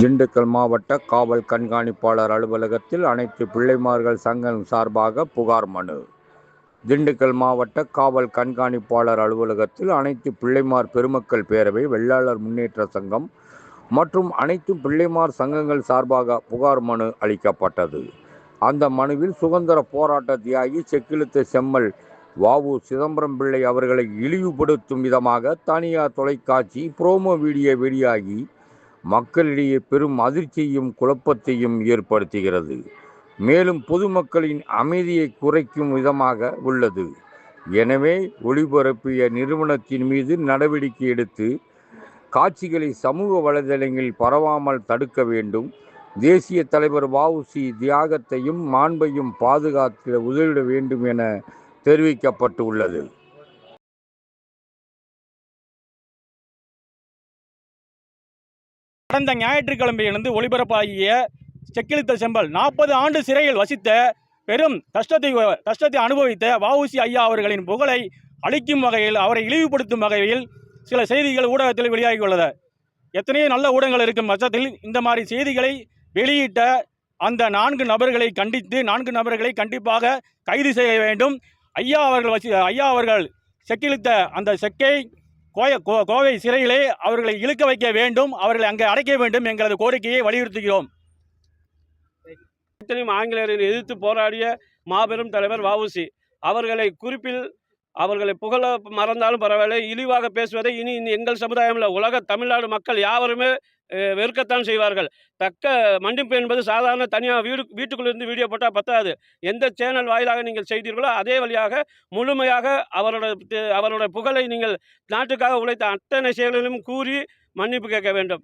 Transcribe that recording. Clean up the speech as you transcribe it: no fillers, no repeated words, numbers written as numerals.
திண்டுக்கல் மாவட்ட காவல் கண்காணிப்பாளர் அலுவலகத்தில் அனைத்து பிள்ளைமார்கள் சங்கம் சார்பாக புகார் மனு. திண்டுக்கல் மாவட்ட காவல் கண்காணிப்பாளர் அலுவலகத்தில் அனைத்து பிள்ளைமார் பெருமக்கள் பேரவை, வெள்ளாளர் முன்னேற்ற சங்கம் மற்றும் அனைத்து பிள்ளைமார் சங்கங்கள் சார்பாக புகார் மனு அளிக்கப்பட்டது. அந்த மனுவில் சுதந்திர போராட்ட தியாகி செக்கிழுத்த செம்மல் வ.உ. சிதம்பரம் பிள்ளை அவர்களை இழிவுபடுத்தும் விதமாக தனியார் தொலைக்காட்சி புரோமோ வீடியோ வெளியாகி மக்களிடையே பெரும் அதிர்ச்சியையும் குழப்பத்தையும் ஏற்படுத்துகிறது. மேலும் பொதுமக்களின் அமைதியை குறைக்கும் விதமாக உள்ளது. எனவே ஒளிபரப்பிய நிறுவனத்தின் மீது நடவடிக்கை எடுத்து காட்சிகளை சமூக வலைதளங்களில் பரவாமல் தடுக்க வேண்டும். தேசிய தலைவர் வ.உ.சி. தியாகத்தையும் மாண்பையும் பாதுகாக்க உதவிட வேண்டும் என தெரிவிக்கப்பட்டுள்ளது. கடந்த ஞாயிற்றுக்கிழமையிலிருந்து ஒளிபரப்பாகிய செக்கிழுத்த செம்மல் 40 ஆண்டு சிறையில் வசித்த பெரும் கஷ்டத்தை அனுபவித்த வ.உ.சி. ஐயா அவர்களின் புகழை அளிக்கும் வகையில், அவரை இழிவுபடுத்தும் வகையில் சில செய்திகள் ஊடகத்தில் வெளியாகியுள்ளது. எத்தனையோ நல்ல ஊடகங்கள் இருக்கும் பட்சத்தில் இந்த மாதிரி செய்திகளை வெளியிட்ட அந்த 4 நபர்களை கண்டித்து 4 நபர்களை கண்டிப்பாக கைது செய்ய வேண்டும். ஐயா அவர்கள் செக்கிழுத்த அந்த செக்கை கோவை சிறையிலே அவர்களை இழுக்க வைக்க வேண்டும், அவர்களை அங்கே அடைக்க வேண்டும் எங்களது கோரிக்கையை வலியுறுத்துகிறோம். ஆங்கிலேயரை எதிர்த்து போராடிய மாபெரும் தலைவர் வ.உ.சி. அவர்களை குறிப்பில் அவர்களை புகழ மறந்தாலும் பரவாயில்லை, இழிவாக பேசுவதை இனி எங்கள் சமுதாயமில் உலக தமிழ்நாடு மக்கள் யாவருமே வெறுக்கத்தான் செய்வார்கள். தக்க மன்னிப்பு என்பது சாதாரண தனியாக வீட்டுக்குள்ளிருந்து வீடியோ போட்டால் பத்தாது. எந்த சேனல் வாயிலாக நீங்கள் செய்தீர்களோ அதே வழியாக முழுமையாக அவரோட புகழை நீங்கள் நாட்டுக்காக உழைத்த அத்தனை செயல்களிலும் கூறி மன்னிப்பு கேட்க வேண்டும்.